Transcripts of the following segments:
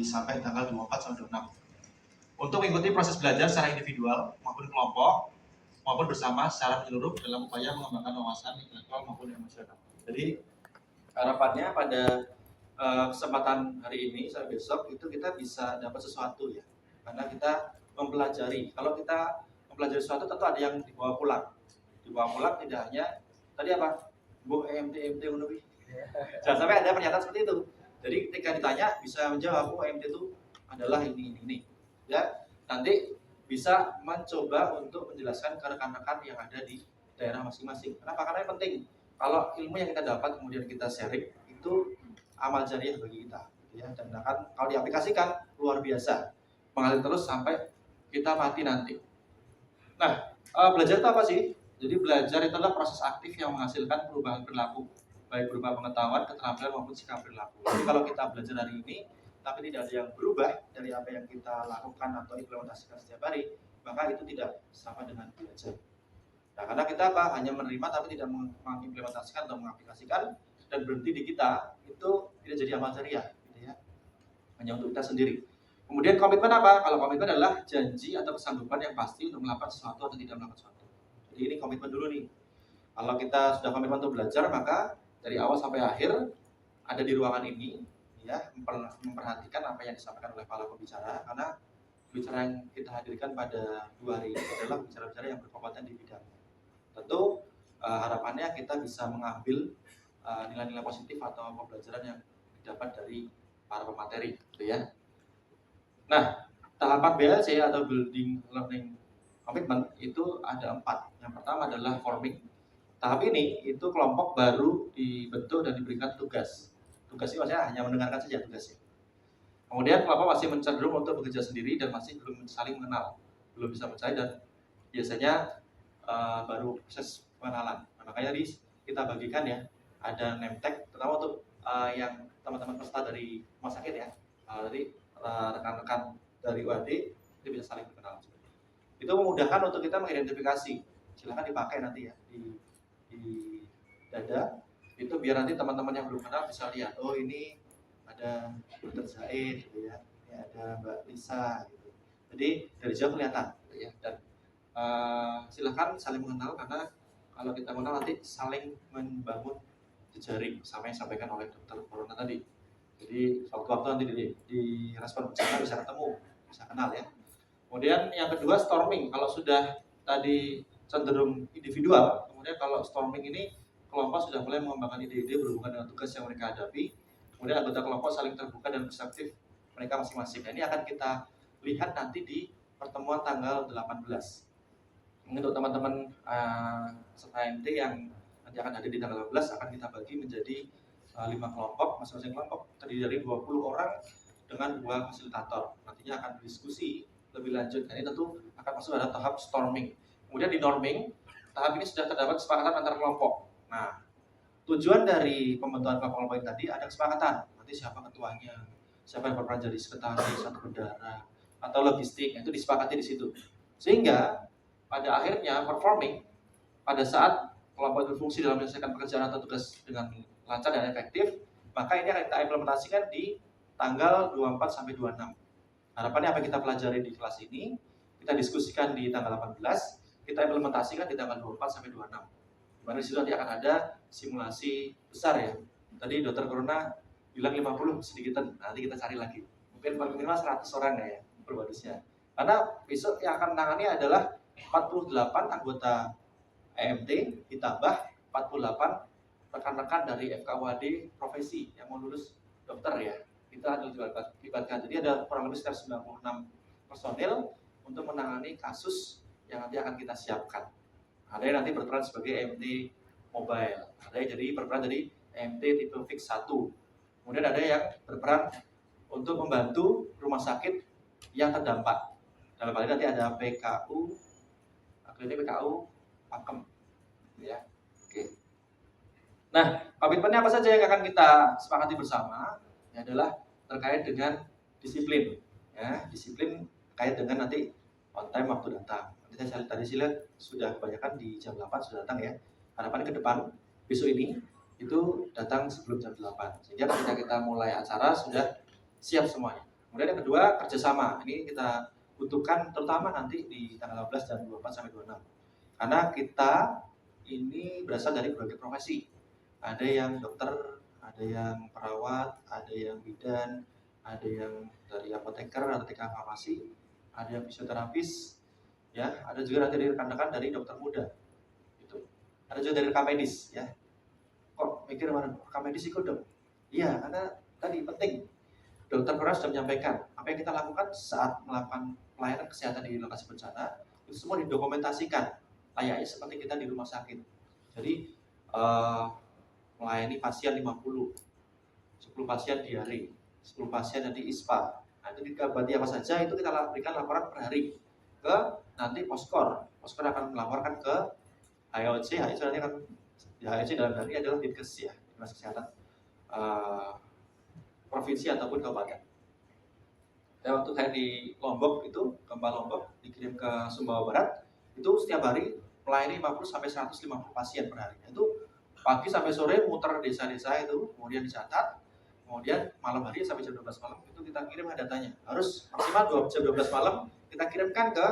sampai tanggal 24 sampai 26. Untuk mengikuti proses belajar secara individual maupun kelompok maupun bersama secara menyeluruh dalam upaya mengembangkan wawasan intelektual maupun emosional. Jadi harapannya pada kesempatan hari ini sampai besok itu kita bisa dapat sesuatu ya, karena kita mempelajari. Kalau kita mempelajari sesuatu tentu ada yang dibawa pulang. Dibawa pulang tidak hanya tadi apa, bu EMT menuhi. Jangan sampai ada pernyataan seperti itu. Jadi ketika ditanya bisa menjawab, oh EMT itu adalah ini. Ya, nanti bisa mencoba untuk menjelaskan ke rekan-rekan yang ada di daerah masing-masing. Kenapa? Karena yang penting kalau ilmu yang kita dapat kemudian kita sharing itu amal jariah bagi kita, ya. Dan akan kalau diaplikasikan luar biasa, mengalir terus sampai kita mati nanti. Nah, belajar itu apa sih? Jadi belajar itu adalah proses aktif yang menghasilkan perubahan perilaku, baik berupa pengetahuan, keterampilan maupun sikap perilaku. Jadi kalau kita belajar hari ini, tapi tidak ada yang berubah dari apa yang kita lakukan atau implementasikan setiap hari, maka itu tidak sama dengan belajar. Nah, karena kita hanya menerima tapi tidak mengimplementasikan atau mengaplikasikan, dan berhenti di kita, itu tidak jadi amal jariah, gitu ya. Hanya untuk kita sendiri. Kemudian komitmen apa? Kalau komitmen adalah janji atau kesanggupan yang pasti untuk melakukan sesuatu atau tidak melakukan sesuatu. Jadi ini komitmen dulu nih. Kalau kita sudah komitmen untuk belajar, maka dari awal sampai akhir ada di ruangan ini, ya, memperhatikan apa yang disampaikan oleh para pembicara, karena pembicara yang kita hadirkan pada 2 hari ini adalah pembicara-pembicara yang berkompeten di bidangnya. Tentu harapannya kita bisa mengambil nilai-nilai positif atau pembelajaran yang didapat dari para pemateri, gitu ya. Nah, tahapan BLC atau Building Learning Commitment itu ada 4. Yang pertama adalah forming. Tahap ini itu kelompok baru dibentuk dan diberikan tugas. Tugas ini maksudnya hanya mendengarkan saja tugasnya. Kemudian kelompok masih cenderung untuk bekerja sendiri dan masih belum saling mengenal, belum bisa percaya, dan biasanya baru proses pengenalan. Nah, makanya kita bagikan ya, ada name tag, terutama untuk yang teman-teman peserta dari rumah sakit ya. Jadi rekan-rekan dari UAD itu bisa saling berkenal. Itu memudahkan untuk kita mengidentifikasi. Silahkan dipakai nanti ya di dada, itu biar nanti teman-teman yang belum kenal bisa lihat, oh ini ada Dr. Zaid gitu ya, ini ada Mbak Lisa gitu. Jadi dari jauh kelihatan gitu ya. Dan silahkan saling mengenal, karena kalau kita mengenal nanti saling membangun jejaring sama yang disampaikan oleh Dr. Corona tadi. Jadi waktu-waktu nanti di respon bencana bisa ketemu, bisa kenal ya. Kemudian yang kedua storming. Kalau sudah tadi cenderung individual, kemudian kalau storming ini kelompok sudah mulai mengembangkan ide-ide berhubungan dengan tugas yang mereka hadapi. Kemudian anggota kelompok saling terbuka dan perspektif mereka masing-masing. Nah, ini akan kita lihat nanti di pertemuan tanggal 18. Untuk teman-teman peserta MT yang nanti akan hadir di tanggal 18 akan kita bagi menjadi 5 kelompok, masing-masing kelompok terdiri dari 20 orang dengan 2 fasilitator. Nantinya akan berdiskusi lebih lanjut. Nah, ini tentu akan masuk pada tahap storming. Kemudian di norming, tahap ini sudah terdapat kesepakatan antar kelompok. Nah, tujuan dari pembentukan kelompok ini tadi ada kesepakatan. Nanti siapa ketuanya, siapa yang berperan jadi sekretaris atau bendara atau logistik, itu disepakati di situ. Sehingga pada akhirnya performing pada saat kelompok berfungsi dalam menyelesaikan pekerjaan atau tugas dengan lancar dan efektif, maka ini akan kita implementasikan di tanggal 24 sampai 26. Harapannya apa yang kita pelajari di kelas ini, kita diskusikan di tanggal 18, kita implementasikan di tanggal 24 sampai 26. Dimana di situ nanti akan ada simulasi besar ya. Tadi Dr. Corona bilang 50 sedikitan, nanti kita cari lagi. Mungkin minimal 100 orang ya perbadusnya. Karena besok yang akan menangani adalah 48 anggota EMT ditambah 48 rekan-rekan dari FKUAD profesi yang mau lulus dokter ya, kita akan dilibatkan. Jadi ada kurang lebih sekitar 96 personil untuk menangani kasus yang nanti akan kita siapkan. Ada yang nanti berperan sebagai EMT mobile, ada yang jadi berperan jadi EMT tipe fix 1. Kemudian ada yang berperan untuk membantu rumah sakit yang terdampak. Dalam hal ini nanti ada PKU, klinik PKU Pakem ya. Oke. Nah, komitmennya apa saja yang akan kita sepakati bersama? Ya adalah terkait dengan disiplin. Ya, disiplin terkait dengan nanti on time waktu datang. Nanti saya tadi lihat sudah kebanyakan di jam 8 sudah datang ya. Harapan ke depan besok ini itu datang sebelum jam 8. Sehingga ketika kita mulai acara sudah siap semuanya. Kemudian yang kedua, kerjasama. Ini kita butuhkan terutama nanti di tanggal 18 dan 24 sampai 26. Karena kita ini berasal dari berbagai profesi. Ada yang dokter, ada yang perawat, ada yang bidan, ada yang dari apoteker atau TK farmasi, ada yang fisioterapis, ya, ada juga nanti dari rekan-rekan dari dokter muda. Gitu. Ada juga dari rekam medis, ya. Kok mikir mana rekam medis ikut dong? Iya, karena tadi penting. Dokter Korea sudah menyampaikan apa yang kita lakukan saat melakukan pelayanan kesehatan di lokasi bencana itu semua didokumentasikan layaknya seperti kita di rumah sakit. Jadi melayani pasien 50, 10 pasien diare, 10 pasien nanti ISPA. Nah, itu dikabati apa saja itu kita berikan laporan per hari ke nanti Poskor. Poskor akan melaporkan ke HOC. HOC nanti akan HOC dalam hal ini adalah Dinkes ya, Dinas Kesehatan provinsi ataupun kabupaten. Ya, waktu saya di Lombok itu, gempa Lombok dikirim ke Sumbawa Barat, itu setiap hari melayani 50 sampai 150 pasien per hari. Itu pagi sampai sore muter desa-desa itu, kemudian dicatat, kemudian malam hari sampai jam 12 malam itu kita kirim datanya. Harus maksimal jam 12 malam kita kirimkan ke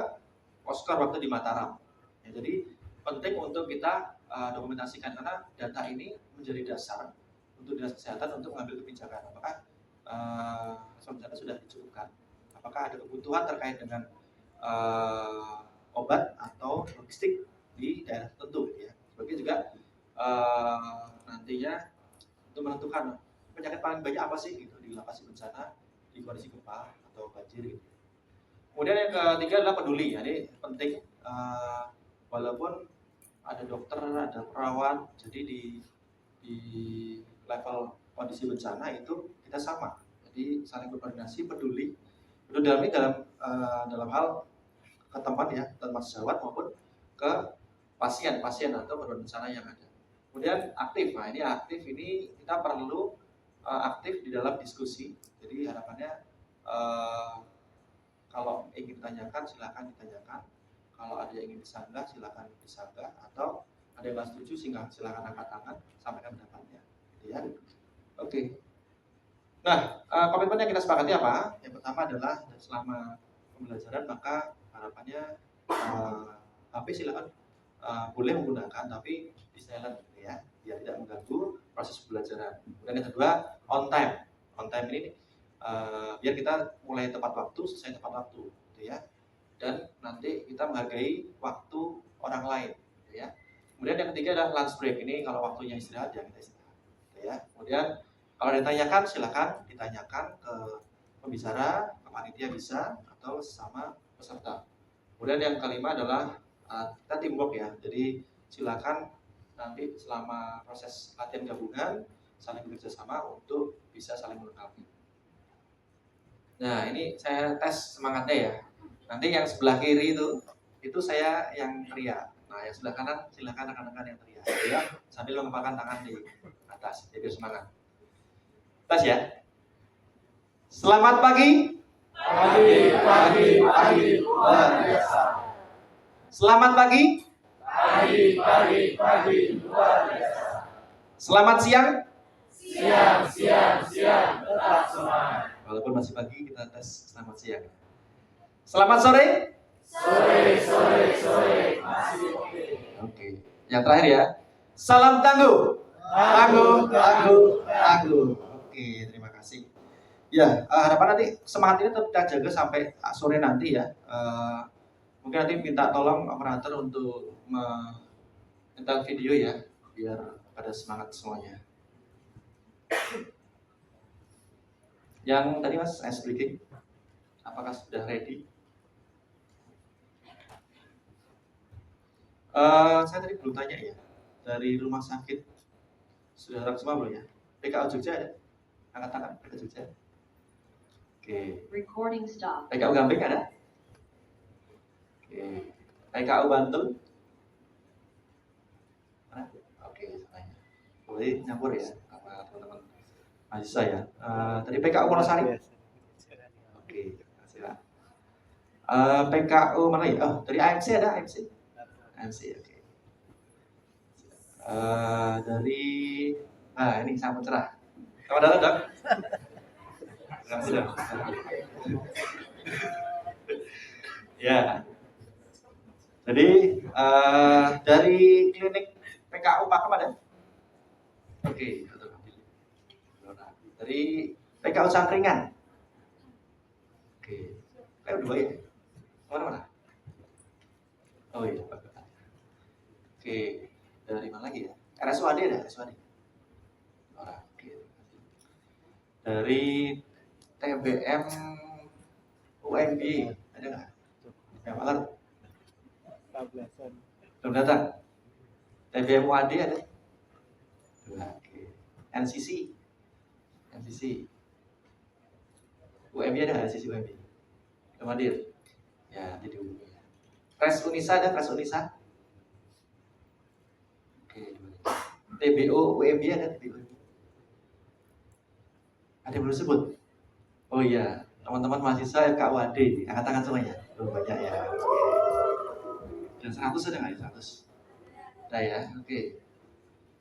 Poskor waktu di Mataram. Ya, jadi penting untuk kita dokumentasikan karena data ini menjadi dasar untuk Dinas Kesehatan untuk mengambil kebijakan. Apakah bencana sudah dicukupkan? Apakah ada kebutuhan terkait dengan obat atau logistik di daerah tertentu? Ya. Sebagai juga nantinya untuk menentukan penyakit paling banyak apa sih gitu di lokasi bencana di kondisi gempa atau banjir. Gitu. Kemudian yang ketiga adalah peduli. Ya, ini penting walaupun ada dokter, ada perawat, jadi di level kondisi bencana itu kita sama. Jadi saling berkoordinasi, peduli dalam hal ke tempat ya, tempat sejawat maupun ke pasien atau korban bencana yang ada. Kemudian aktif. Nah, ini aktif ini kita perlu aktif di dalam diskusi. Jadi harapannya kalau ingin ditanyakan silakan ditanyakan. Kalau ada yang ingin disanggah silakan disanggah atau ada yang nggak setuju silakan angkat tangan sampaikan pendapatnya. Gitu ya. Oke. Nah, komitmen yang kita sepakati apa? Yang pertama adalah selama pembelajaran maka harapannya HP silakan boleh menggunakan tapi di silent ya, biar tidak mengganggu proses pembelajaran. Kemudian yang kedua on time. On time ini biar kita mulai tepat waktu, selesai tepat waktu, gitu ya. Dan nanti kita menghargai waktu orang lain, gitu ya. Kemudian yang ketiga adalah lunch break. Ini kalau waktunya istirahat ya kita istirahat, gitu ya. Kemudian kalau ditanyakan silakan ditanyakan ke pembicara, ke panitia bisa atau sama peserta. Kemudian yang kelima adalah kita teamwork ya. Jadi silakan nanti selama proses latihan gabungan saling bekerja sama untuk bisa saling melengkapi. Nah, ini saya tes semangatnya ya. Nanti yang sebelah kiri itu saya yang teriak. Nah, yang sebelah kanan silakan rekan-rekan yang teriak. Ya, sambil mengepalkan tangan di atas, jadi semangat. Tes ya. Selamat pagi. Pagi, luar biasa. Selamat pagi. Pagi, luar biasa. Selamat siang. Siang, tetap semangat. Walaupun masih pagi kita tes selamat siang. Selamat sore. Sore, masih oke. Oke. Yang terakhir ya. Salam tangguh. Tangguh. Oke, terima kasih. Ya, harapan nanti semangat ini tetap kita jaga sampai sore nanti ya. Mungkin nanti minta tolong operator untuk menyetel video ya, biar pada semangat semuanya. Yang tadi Mas ice breaking, apakah sudah ready? Saya tadi belum tanya ya, dari rumah sakit sudah harap semua belum ya? PKU Jogja ada? Angkat tangan, PKU Jogja. Oke. Recording stop. PKU Gamping ada? Oke. PKU Bantul? Mana? Oke, tanya. Boleh nyampur ya sama teman-teman mahasiswa ya. Tadi PKU Wonosari? Oke, silakan. PKU mana ya? Oh, dari AMC ada AMC? AMC, oke. Dari ini sangat cerah. Selamat datang, Dok. sudah. Ya. Jadi dari klinik PKU Pakem ada? Oke, betul. Dari PKU Sangkringan. Oke. Kayak dua ya? Mana? Oh iya, Pak. Oke. Dari mana lagi ya? RSUAD ada? RSUAD. Oke. Dari TBM UMB ada nggak? Yang malam? Belum datang. TBM UAD ada? Oke. NCC UMB ada nggak? NCC UMB belum hadir ya, nanti diumumkan. Res Unisa ada? Res Unisa? Oke. TBO UMB ada? TBO ada yang belum sebut? Oh iya, teman-teman mahasiswa KUAD angkat tangan semuanya. Banyak ya. Oke. Dan 100 ada nggak? 100 ada ya. Oke.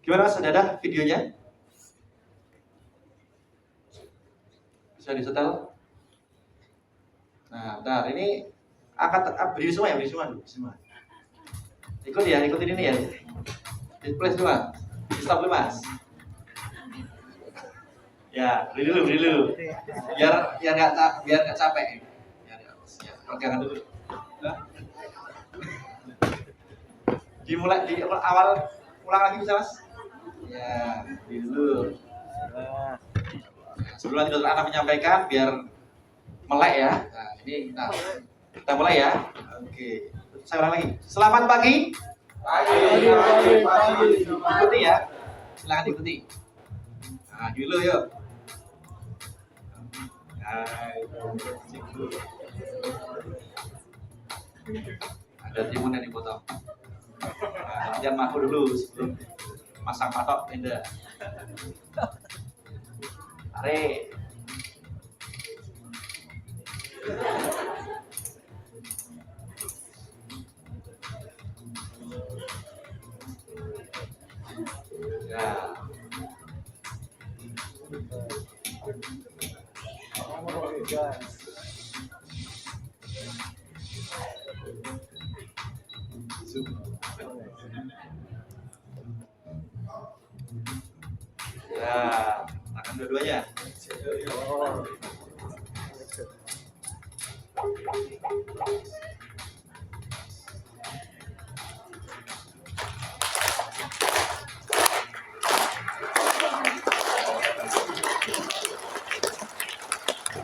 Gimana Mas? Sudah ada videonya? Bisa disetel? Nah, bentar, ini berdiri semua ya, berdiri semua. Ikutin ini ya. Display semua. Di stop dulu Mas. Ya, berdiri dulu. Biar nggak capek. Ya, pegangan dulu. Dimulai di awal, ulang lagi bisa Mas? Ya, dulu. Sebelum nanti dokter Ana menyampaikan, biar melek ya. Nah, ini kita mulai ya. Oke. Saya ulang lagi. Selamat pagi. Pagi. Ikuti ya. Silakan diikuti. Nah, dulu yuk. Ada timun yang dipotong. Nah, jangan maku dulu sebelum masang patok tenda. Tarik. Ya. Ya, makan dua-duanya.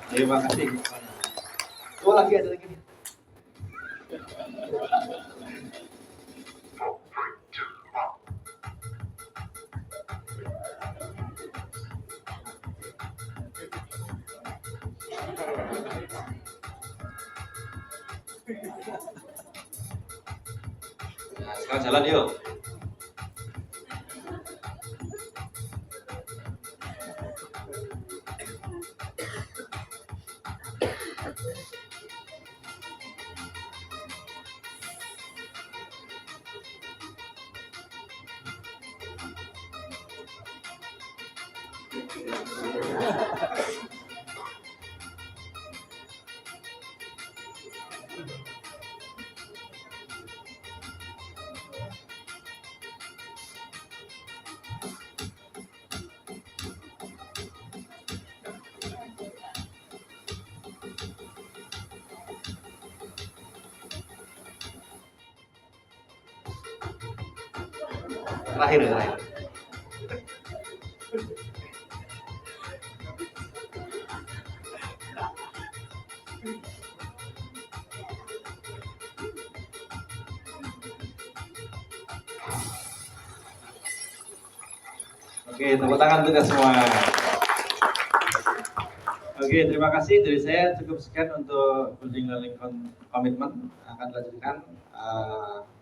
Terima kasih. Oh, ada lagi. Nah, sekarang jalan yuk. Terakhir. Oke, tepuk tangan untuk semua. Oke, terima kasih dari saya. Cukup sekian untuk building learning commitment. Akan dilanjutkan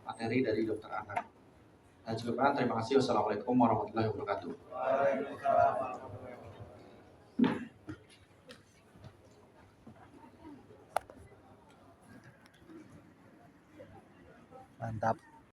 materi dari Dr. Ana. Dan cukupkan. Terima kasih. Wassalamualaikum warahmatullahi wabarakatuh. Mantap.